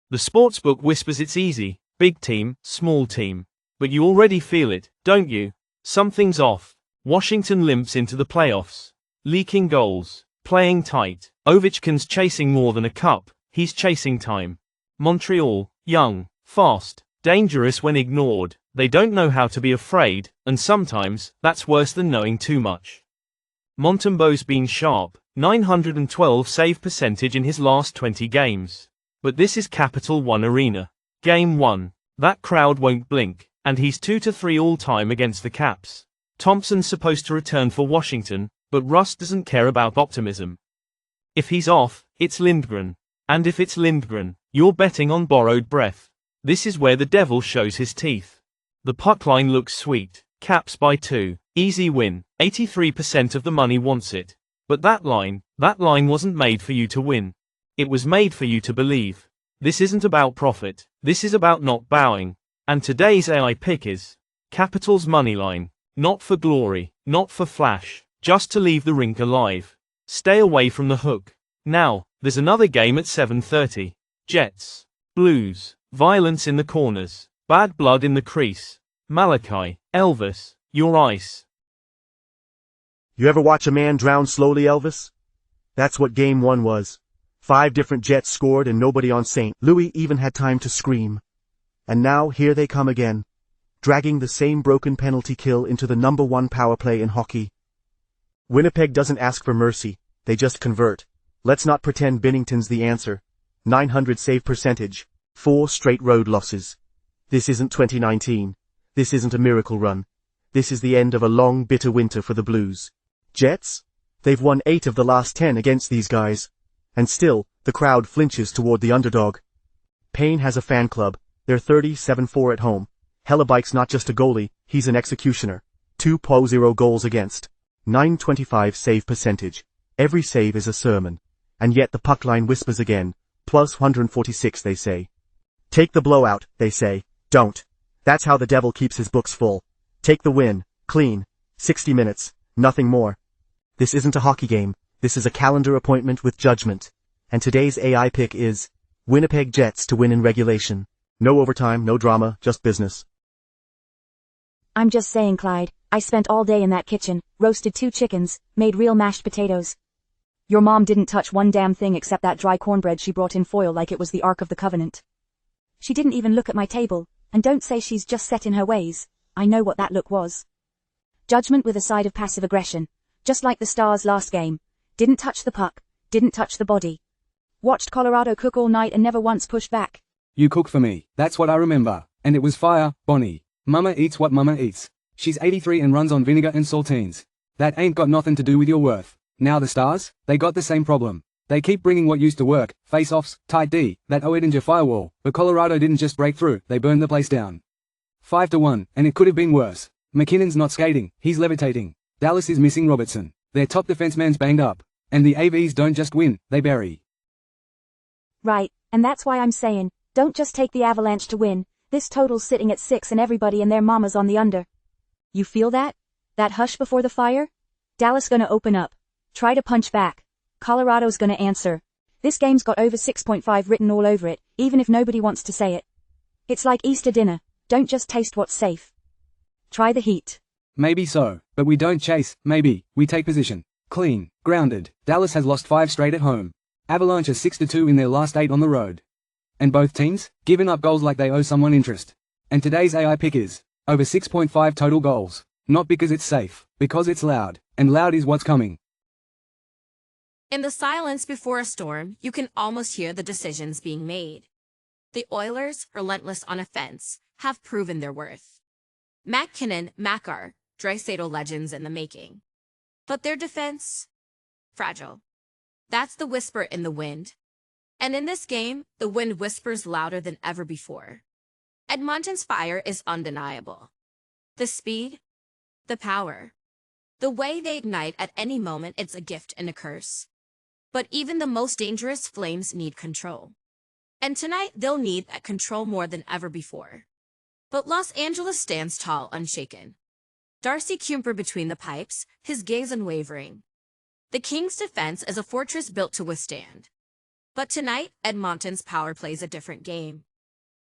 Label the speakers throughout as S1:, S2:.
S1: The sportsbook whispers it's easy, big team, small team. But you already feel it, don't you? Something's off. Washington limps into the playoffs. Leaking goals. Playing tight. Ovechkin's chasing more than a cup, he's chasing time. Montreal, young, fast, dangerous when ignored. They don't know how to be afraid, and sometimes, that's worse than knowing too much. Montembeau's been sharp, 912 save percentage in his last 20 games. But this is Capital One Arena. Game 1. That crowd won't blink, and he's 2-3 all-time against the Caps. Thompson's supposed to return for Washington, but Russ doesn't care about optimism. If he's off, it's Lindgren. And if it's Lindgren, you're betting on borrowed breath. This is where the devil shows his teeth. The puck line looks sweet. Caps by 2. Easy win. 83% of the money wants it. But that line wasn't made for you to win. It was made for you to believe. This isn't about profit. This is about not bowing. And today's AI pick is Capital's Moneyline. Not for glory, not for flash, just to leave the rink alive. Stay away from the hook. Now, there's another game at 7:30. Jets. Blues. Violence in the corners. Bad blood in the crease. Malachi. Elvis. Your ice.
S2: You ever watch a man drown slowly, Elvis? That's what Game 1 was. 5 different Jets scored and nobody on St. Louis even had time to scream. And now here they come again, dragging the same broken penalty kill into the #1 power play in hockey. Winnipeg doesn't ask for mercy, they just convert. Let's not pretend Binnington's the answer. 900 save percentage, 4 straight road losses. This isn't 2019. This isn't a miracle run. This is the end of a long, bitter winter for the Blues. Jets? They've won 8 of the last 10 against these guys. And still, the crowd flinches toward the underdog. Payne has a fan club. They're 37-4 at home. Hellebike's not just a goalie, he's an executioner. 2.0 goals against. 925 save percentage. Every save is a sermon. And yet the puck line whispers again. Plus 146 they say. Take the blowout, they say. Don't. That's how the devil keeps his books full. Take the win. Clean. 60 minutes. Nothing more. This isn't a hockey game. This is a calendar appointment with judgment. And today's AI pick is Winnipeg Jets to win in regulation. No overtime, no drama, just business.
S3: I'm just saying, Clyde, I spent all day in that kitchen, roasted 2 chickens, made real mashed potatoes. Your mom didn't touch one damn thing except that dry cornbread she brought in foil like it was the Ark of the Covenant. She didn't even look at my table, and don't say she's just set in her ways. I know what that look was. Judgment with a side of passive aggression, just like the Stars' last game. Didn't touch the puck, didn't touch the body. Watched Colorado cook all night and never once pushed back.
S4: You cook for me, that's what I remember. And it was fire, Bonnie. Mama eats what mama eats. She's 83 and runs on vinegar and saltines. That ain't got nothing to do with your worth. Now the Stars, they got the same problem. They keep bringing what used to work, face-offs, tight D, that Oettinger firewall, but Colorado didn't just break through, they burned the place down. 5-1, and it could have been worse. McKinnon's not skating, he's levitating. Dallas is missing Robertson. Their top defenseman's banged up. And the AVs don't just win, they bury.
S3: Right, and that's why I'm saying, don't just take the Avalanche to win. This total's sitting at 6 and everybody and their mamas on the under. You feel that? That hush before the fire? Dallas gonna open up. Try to punch back. Colorado's gonna answer. This game's got over 6.5 written all over it, even if nobody wants to say it. It's like Easter dinner. Don't just taste what's safe. Try the heat.
S4: Maybe so, but we don't chase, maybe, we take position. Clean, grounded. Dallas has lost 5 straight at home. Avalanche is 6-2 in their last 8 on the road. And both teams, giving up goals like they owe someone interest. And today's AI pick is over 6.5 total goals. Not because it's safe, because it's loud. And loud is what's coming.
S5: In the silence before a storm, you can almost hear the decisions being made. The Oilers, relentless on offense, have proven their worth. McKinnon, Makar, Draisaitl legends in the making. But their defense? Fragile. That's the whisper in the wind. And in this game, the wind whispers louder than ever before. Edmonton's fire is undeniable. The speed, the power, the way they ignite at any moment, it's a gift and a curse. But even the most dangerous flames need control. And tonight, they'll need that control more than ever before. But Los Angeles stands tall, unshaken. Darcy Kuemper between the pipes, his gaze unwavering. The Kings' defense is a fortress built to withstand. But tonight, Edmonton's power plays a different game.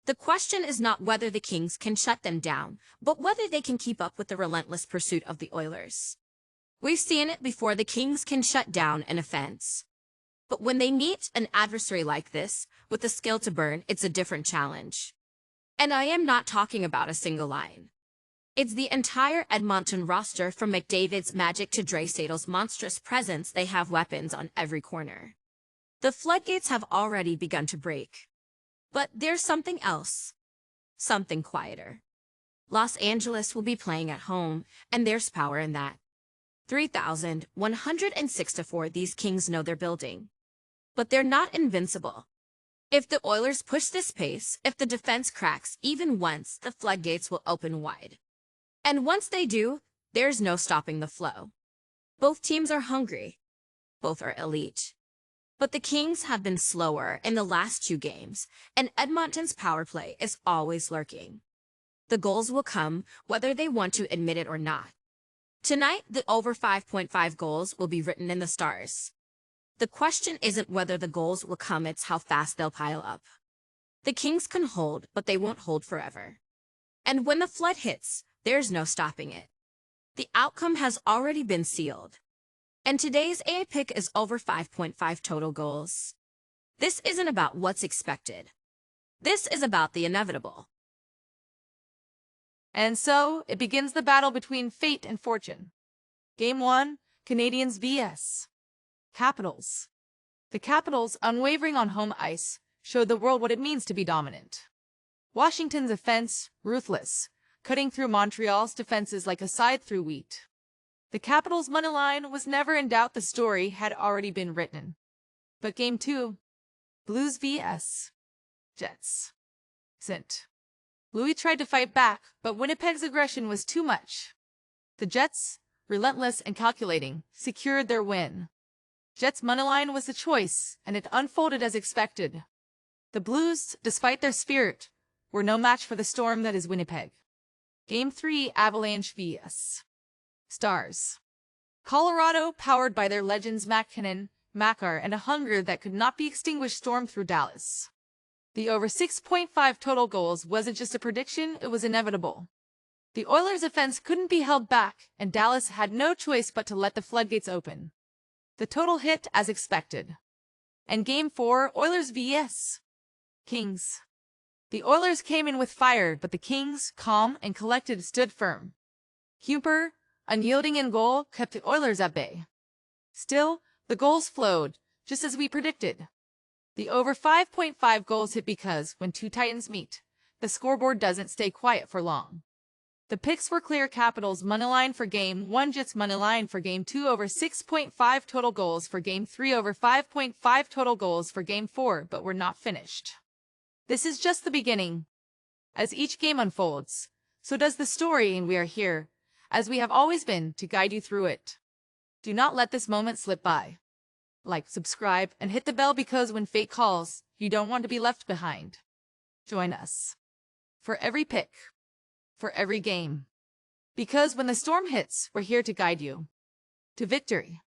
S5: The question is not whether the Kings can shut them down, but whether they can keep up with the relentless pursuit of the Oilers. We've seen it before. The Kings can shut down an offense. But when they meet an adversary like this, with the skill to burn, it's a different challenge. And I am not talking about a single line. It's the entire Edmonton roster, from McDavid's magic to Draisaitl's monstrous presence. They have weapons on every corner. The floodgates have already begun to break. But there's something else. Something quieter. Los Angeles will be playing at home, and there's power in that. 3,164. These Kings know their building. But they're not invincible. If the Oilers push this pace, if the defense cracks even once, the floodgates will open wide. And once they do, there's no stopping the flow. Both teams are hungry. Both are elite. But the Kings have been slower in the last 2 games, and Edmonton's power play is always lurking. The goals will come, whether they want to admit it or not. Tonight, the over 5.5 goals will be written in the stars. The question isn't whether the goals will come, it's how fast they'll pile up. The Kings can hold, but they won't hold forever. And when the flood hits, there's no stopping it. The outcome has already been sealed. And today's A pick is over 5.5 total goals. This isn't about what's expected. This is about the inevitable.
S6: And so, it begins the battle between fate and fortune. Game 1, Canadiens vs. Capitals. The Capitals, unwavering on home ice, showed the world what it means to be dominant. Washington's offense, ruthless, cutting through Montreal's defenses like a scythe through wheat. The Capitals' Moneyline was never in doubt. The story had already been written. But Game 2, Blues vs. Jets. Sent. Louis tried to fight back, but Winnipeg's aggression was too much. The Jets, relentless and calculating, secured their win. Jets' Moneyline was the choice, and it unfolded as expected. The Blues, despite their spirit, were no match for the storm that is Winnipeg. Game 3, Avalanche vs. Stars. Colorado, powered by their legends McKinnon, Makar, and a hunger that could not be extinguished, stormed through Dallas. The over 6.5 total goals wasn't just a prediction, it was inevitable. The Oilers' offense couldn't be held back, and Dallas had no choice but to let the floodgates open. The total hit as expected. And Game 4, Oilers vs. Kings. The Oilers came in with fire, but the Kings, calm and collected, stood firm. Kuemper, unyielding in goal, kept the Oilers at bay. Still, the goals flowed, just as we predicted. The over 5.5 goals hit because, when 2 Titans meet, the scoreboard doesn't stay quiet for long. The picks were clear: Capitals Moneyline for Game 1, Jets Moneyline for Game 2, over 6.5 total goals for Game 3, over 5.5 total goals for Game 4, but we're not finished. This is just the beginning. As each game unfolds, so does the story, and we are here, as we have always been, to guide you through it. Do not let this moment slip by. Like, subscribe, and hit the bell, because when fate calls, you don't want to be left behind. Join us. For every pick. For every game. Because when the storm hits, we're here to guide you. To victory.